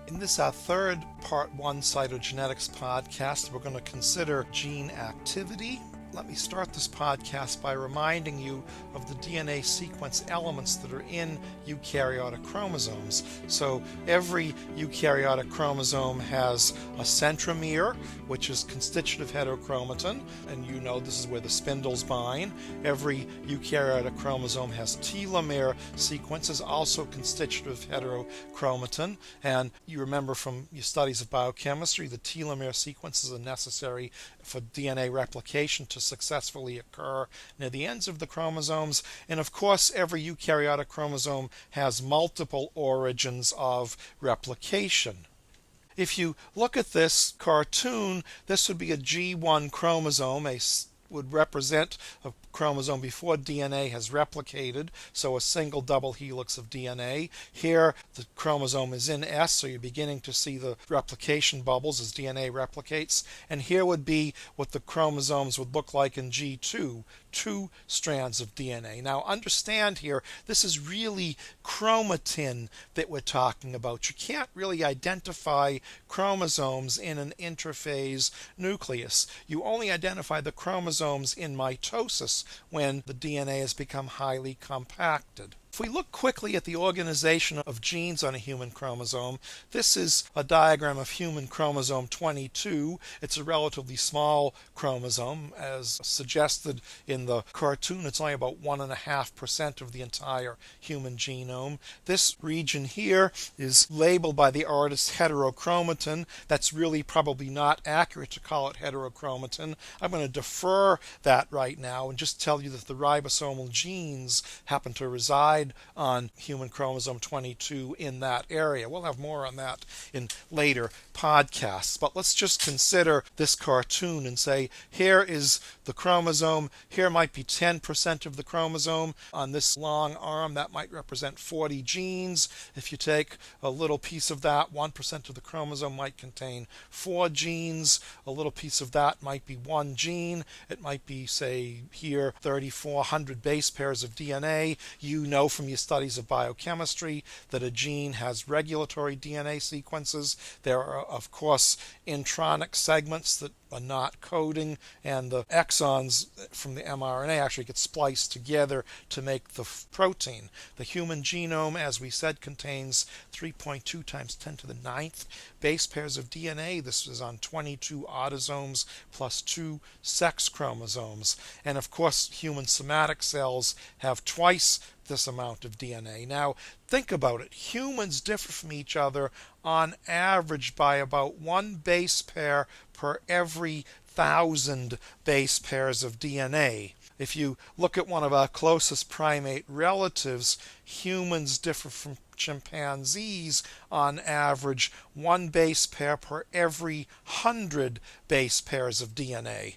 In this, our third Part 1 Cytogenetics podcast, we're going to consider gene activity. Let me start this podcast by reminding you of the DNA sequence elements that are in eukaryotic chromosomes. So every eukaryotic chromosome has a centromere, which is constitutive heterochromatin, and you know this is where the spindles bind. Every eukaryotic chromosome has telomere sequences, also constitutive heterochromatin, and you remember from your studies of biochemistry, the telomere sequences are necessary for DNA replication to successfully occur near the ends of the chromosomes. And of course, every eukaryotic chromosome has multiple origins of replication. If you look at this cartoon, this would be a G1 chromosome, would represent a chromosome before DNA has replicated, so a single double helix of DNA. Here the chromosome is in S, so you're beginning to see the replication bubbles as DNA replicates. And here would be what the chromosomes would look like in G2, two strands of DNA. Now understand here, this is really chromatin that we're talking about. You can't really identify chromosomes in an interphase nucleus. You only identify the chromosomes in mitosis when the DNA has become highly compacted. If we look quickly at the organization of genes on a human chromosome, this is a diagram of human chromosome 22. It's a relatively small chromosome. As suggested in the cartoon, it's only about 1.5% of the entire human genome. This region here is labeled by the artist heterochromatin. That's really probably not accurate to call it heterochromatin. I'm going to defer that right now and just tell you that the ribosomal genes happen to reside on human chromosome 22 in that area. We'll have more on that in later podcasts, but let's just consider this cartoon and say here is the chromosome. Here might be 10% of the chromosome. On this long arm, that might represent 40 genes. If you take a little piece of that, 1% of the chromosome might contain 4 genes. A little piece of that might be 1 gene. It might be, say, here 3,400 base pairs of DNA. You know from your studies of biochemistry that a gene has regulatory DNA sequences. There are, of course, intronic segments that are not coding, and the exons from the mRNA actually get spliced together to make the protein. The human genome, as we said, contains 3.2 times 10 to the 9th base pairs of DNA. This is on 22 autosomes plus 2 sex chromosomes. And of course, human somatic cells have twice this amount of DNA. Now, think about it. Humans differ from each other on average by about 1 base pair per every 1,000 base pairs of DNA. If you look at one of our closest primate relatives, humans differ from chimpanzees on average 1 base pair per every 100 base pairs of DNA.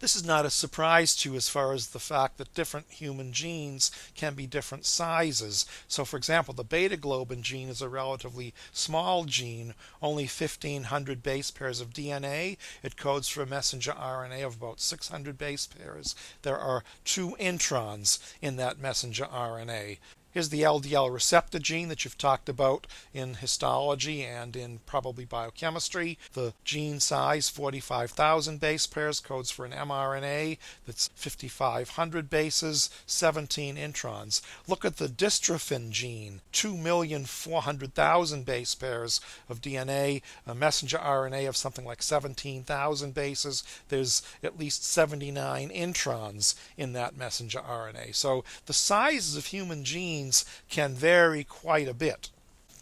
This is not a surprise to you as far as the fact that different human genes can be different sizes. So for example, the beta globin gene is a relatively small gene, only 1,500 base pairs of DNA. It codes for a messenger RNA of about 600 base pairs. There are 2 introns in that messenger RNA. Here's the LDL receptor gene that you've talked about in histology and in probably biochemistry. The gene size, 45,000 base pairs, codes for an mRNA that's 5,500 bases, 17 introns. Look at the dystrophin gene, 2,400,000 base pairs of DNA, a messenger RNA of something like 17,000 bases. There's at least 79 introns in that messenger RNA. So the sizes of human genes can vary quite a bit.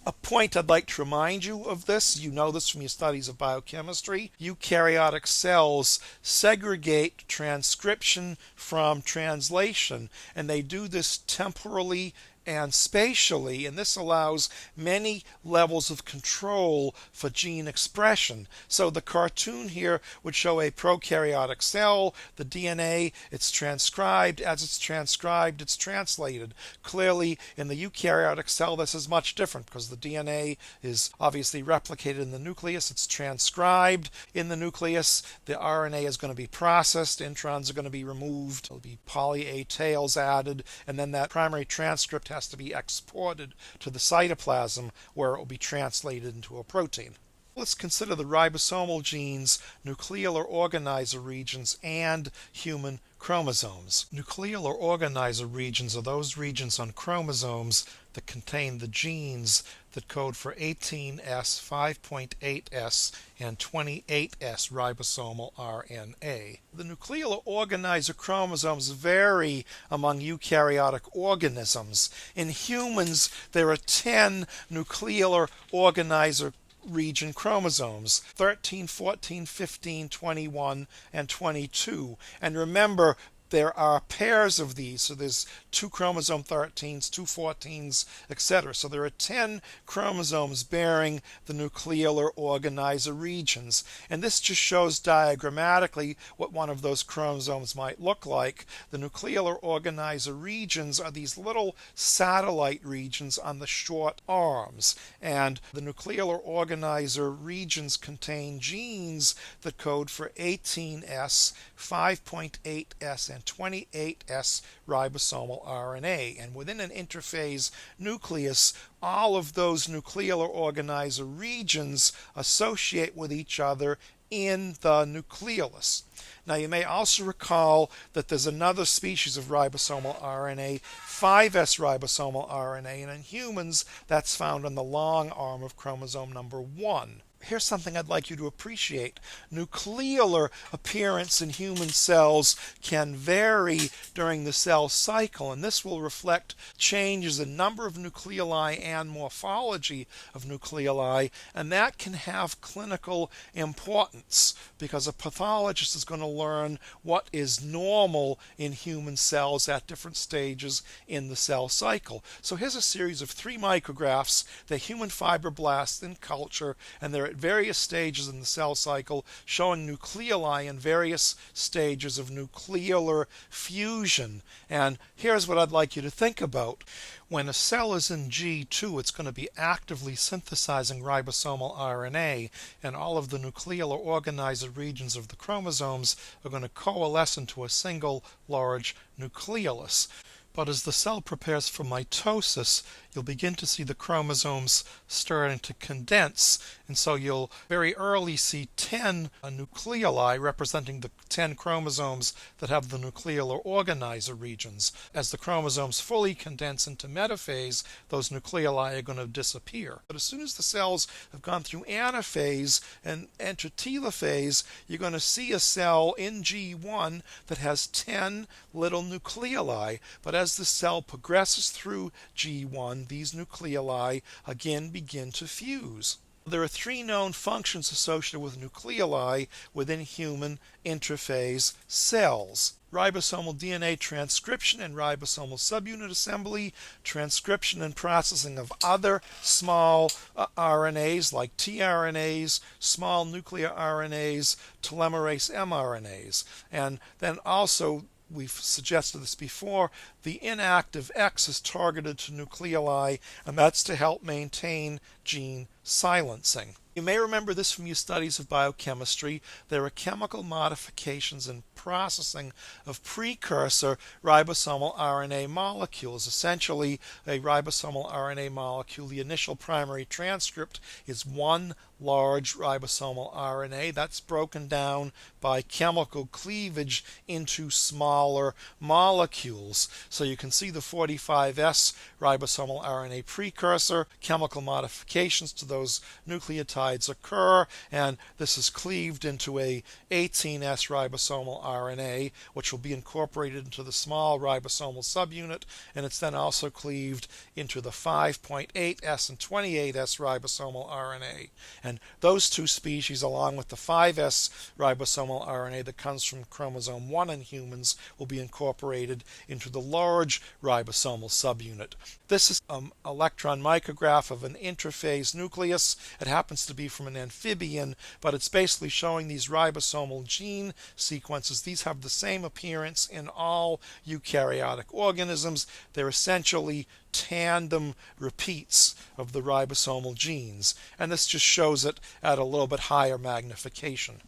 A point I'd like to remind you of this, you know this from your studies of biochemistry, eukaryotic cells segregate transcription from translation, and they do this temporally and spatially, and this allows many levels of control for gene expression. So the cartoon here would show a prokaryotic cell, the DNA, it's transcribed. As it's transcribed, it's translated. Clearly, in the eukaryotic cell, this is much different because the DNA is obviously replicated in the nucleus. It's transcribed in the nucleus. The RNA is going to be processed. Introns are going to be removed. There'll be poly A tails added, and then that primary transcript has to be exported to the cytoplasm where it will be translated into a protein. Let's consider the ribosomal genes, nucleolar organizer regions, and human chromosomes. Nucleolar organizer regions are those regions on chromosomes that contain the genes that code for 18S, 5.8S, and 28S ribosomal RNA. The nucleolar organizer chromosomes vary among eukaryotic organisms. In humans, there are 10 nucleolar organizer region chromosomes: 13, 14, 15, 21, and 22. And remember, there are pairs of these, so there's 2 chromosome 13s, 2 14s, etc. So there are 10 chromosomes bearing the nucleolar organizer regions. And this just shows diagrammatically what one of those chromosomes might look like. The nucleolar organizer regions are these little satellite regions on the short arms. And the nucleolar organizer regions contain genes that code for 18S, 5.8S, and 28S ribosomal RNA. And within an interphase nucleus, all of those nucleolar organizer regions associate with each other in the nucleolus. Now, you may also recall that there's another species of ribosomal RNA, 5S ribosomal RNA, and in humans, that's found on the long arm of chromosome number 1. Here's something I'd like you to appreciate. Nucleolar appearance in human cells can vary during the cell cycle, and this will reflect changes in number of nucleoli and morphology of nucleoli, and that can have clinical importance because a pathologist is going to learn what is normal in human cells at different stages in the cell cycle. So here's a series of 3 micrographs. They're human fibroblasts in culture, and they're at various stages in the cell cycle, showing nucleoli in various stages of nucleolar fusion. And here's what I'd like you to think about. When a cell is in G2, it's going to be actively synthesizing ribosomal RNA, and all of the nucleolar organizer regions of the chromosomes are going to coalesce into a single large nucleolus. But as the cell prepares for mitosis, you'll begin to see the chromosomes starting to condense, and so you'll very early see 10 nucleoli representing the 10 chromosomes that have the nucleolar organizer regions. As the chromosomes fully condense into metaphase, those nucleoli are going to disappear. But as soon as the cells have gone through anaphase and enter telophase, you're going to see a cell in G1 that has 10 little nucleoli. But as the cell progresses through G1, these nucleoli again begin to fuse. There are 3 known functions associated with nucleoli within human interphase cells: ribosomal DNA transcription and ribosomal subunit assembly, transcription and processing of other small RNAs like tRNAs, small nuclear RNAs, telomerase mRNAs, and then also, we've suggested this before, the inactive X is targeted to nucleoli, and that's to help maintain gene silencing. You may remember this from your studies of biochemistry. There are chemical modifications and processing of precursor ribosomal RNA molecules. Essentially, a ribosomal RNA molecule, the initial primary transcript is one large ribosomal RNA. That's broken down by chemical cleavage into smaller molecules. So you can see the 45S ribosomal RNA precursor. Chemical modifications to those nucleotides occur, and this is cleaved into a 18S ribosomal RNA, which will be incorporated into the small ribosomal subunit, and it's then also cleaved into the 5.8S and 28S ribosomal RNA. And those 2 species, along with the 5S ribosomal RNA that comes from chromosome 1 in humans, will be incorporated into the large ribosomal subunit. This is an electron micrograph of an interphase nucleus. It happens to be from an amphibian, but it's basically showing these ribosomal gene sequences. These have the same appearance in all eukaryotic organisms. They're essentially tandem repeats of the ribosomal genes, and this just shows it at a little bit higher magnification.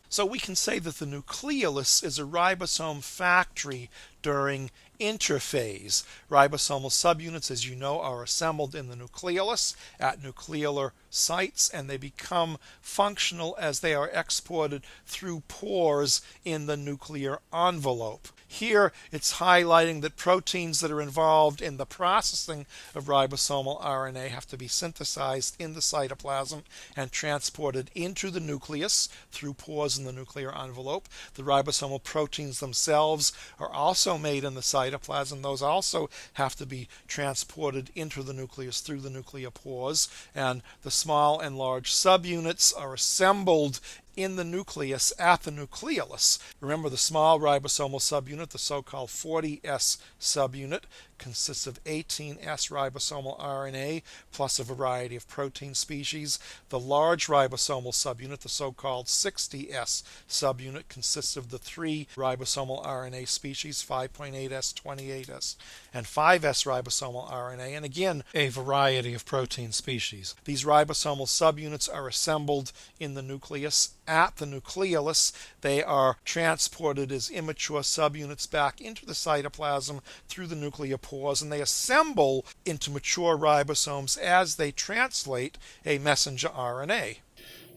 So we can say that the nucleolus is a ribosome factory during interphase. Ribosomal subunits, as you know, are assembled in the nucleolus at nucleolar sites, and they become functional as they are exported through pores in the nuclear envelope. Here it's highlighting that proteins that are involved in the processing of ribosomal RNA have to be synthesized in the cytoplasm and transported into the nucleus through pores in the nuclear envelope. The ribosomal proteins themselves are also made in the cytoplasm. Those also have to be transported into the nucleus through the nucleopores, and the small and large subunits are assembled in the nucleus at the nucleolus. Remember, the small ribosomal subunit, the so-called 40S subunit, consists of 18S ribosomal RNA plus a variety of protein species. The large ribosomal subunit, the so-called 60S subunit, consists of the 3 ribosomal RNA species, 5.8S, 28S, and 5S ribosomal RNA, and again, a variety of protein species. These ribosomal subunits are assembled in the nucleus at the nucleolus. They are transported as immature subunits back into the cytoplasm through the nucleopores, and they assemble into mature ribosomes as they translate a messenger RNA.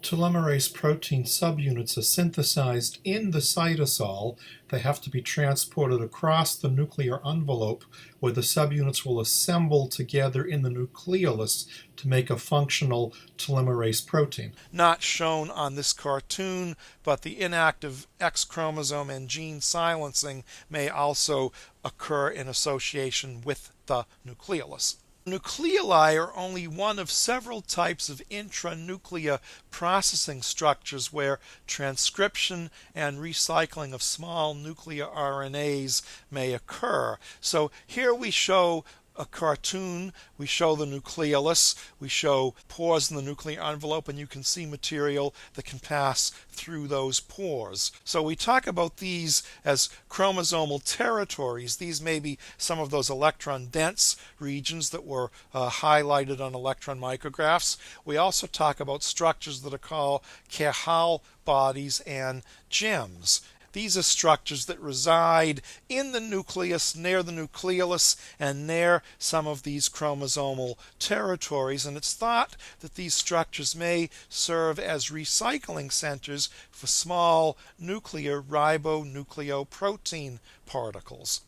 Telomerase protein subunits are synthesized in the cytosol. They have to be transported across the nuclear envelope, where the subunits will assemble together in the nucleolus to make a functional telomerase protein. Not shown on this cartoon, but the inactive X chromosome and gene silencing may also occur in association with the nucleolus. Nucleoli are only one of several types of intranuclear processing structures where transcription and recycling of small nuclear RNAs may occur. So here we show a cartoon. We show the nucleolus, we show pores in the nuclear envelope, and you can see material that can pass through those pores. So we talk about these as chromosomal territories. These may be some of those electron-dense regions that were highlighted on electron micrographs. We also talk about structures that are called Cajal bodies and gems. These are structures that reside in the nucleus, near the nucleolus, and near some of these chromosomal territories. And it's thought that these structures may serve as recycling centers for small nuclear ribonucleoprotein particles.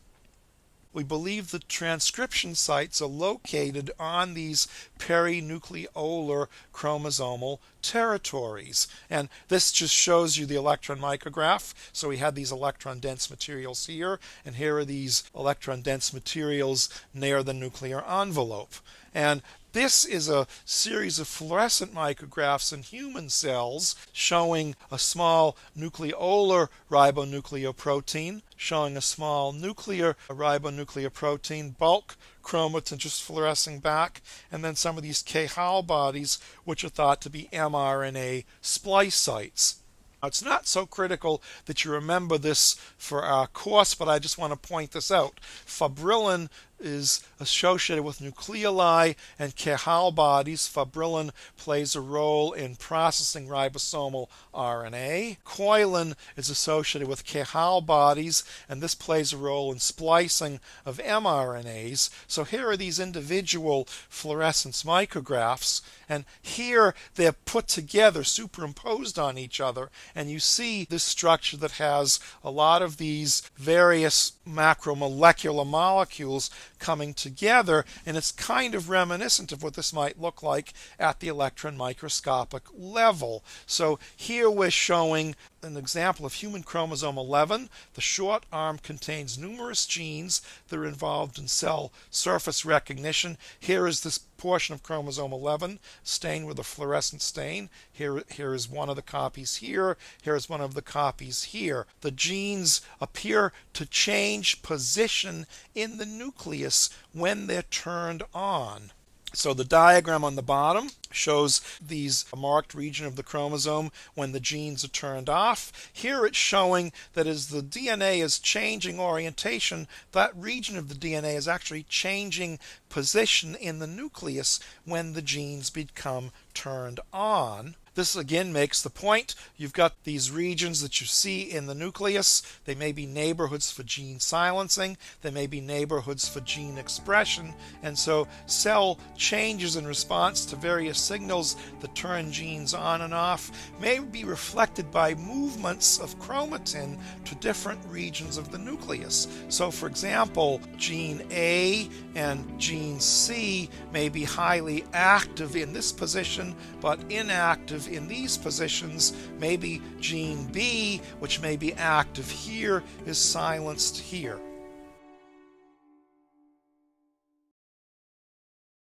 We believe that transcription sites are located on these perinucleolar chromosomal territories. And this just shows you the electron micrograph. So we had these electron-dense materials here, and here are these electron-dense materials near the nuclear envelope. And this is a series of fluorescent micrographs in human cells showing a small nucleolar ribonucleoprotein, showing a small nuclear ribonucleoprotein, bulk chromatin just fluorescing back, and then some of these Cajal bodies, which are thought to be mRNA splice sites. It's not so critical that you remember this for our course, but I just want to point this out. Fibrillin is associated with nucleoli and Cajal bodies. Fibrillin plays a role in processing ribosomal RNA. Coilin is associated with Cajal bodies, and this plays a role in splicing of mRNAs. So here are these individual fluorescence micrographs, and here they're put together, superimposed on each other, and you see this structure that has a lot of these various macromolecular molecules coming together, and it's kind of reminiscent of what this might look like at the electron microscopic level. So here we're showing an example of human chromosome 11. The short arm contains numerous genes that are involved in cell surface recognition. Here is this portion of chromosome 11 stained with a fluorescent stain. Here is one of the copies here. Here is one of the copies here. The genes appear to change position in the nucleus when they're turned on. So the diagram on the bottom shows these marked region of the chromosome when the genes are turned off. Here it's showing that as the DNA is changing orientation, that region of the DNA is actually changing position in the nucleus when the genes become turned on. This again makes the point. You've got these regions that you see in the nucleus. They may be neighborhoods for gene silencing. They may be neighborhoods for gene expression. And so cell changes in response to various signals that turn genes on and off may be reflected by movements of chromatin to different regions of the nucleus. So for example, gene A and gene C may be highly active in this position, but inactive in these positions. Maybe gene B, which may be active here, is silenced here.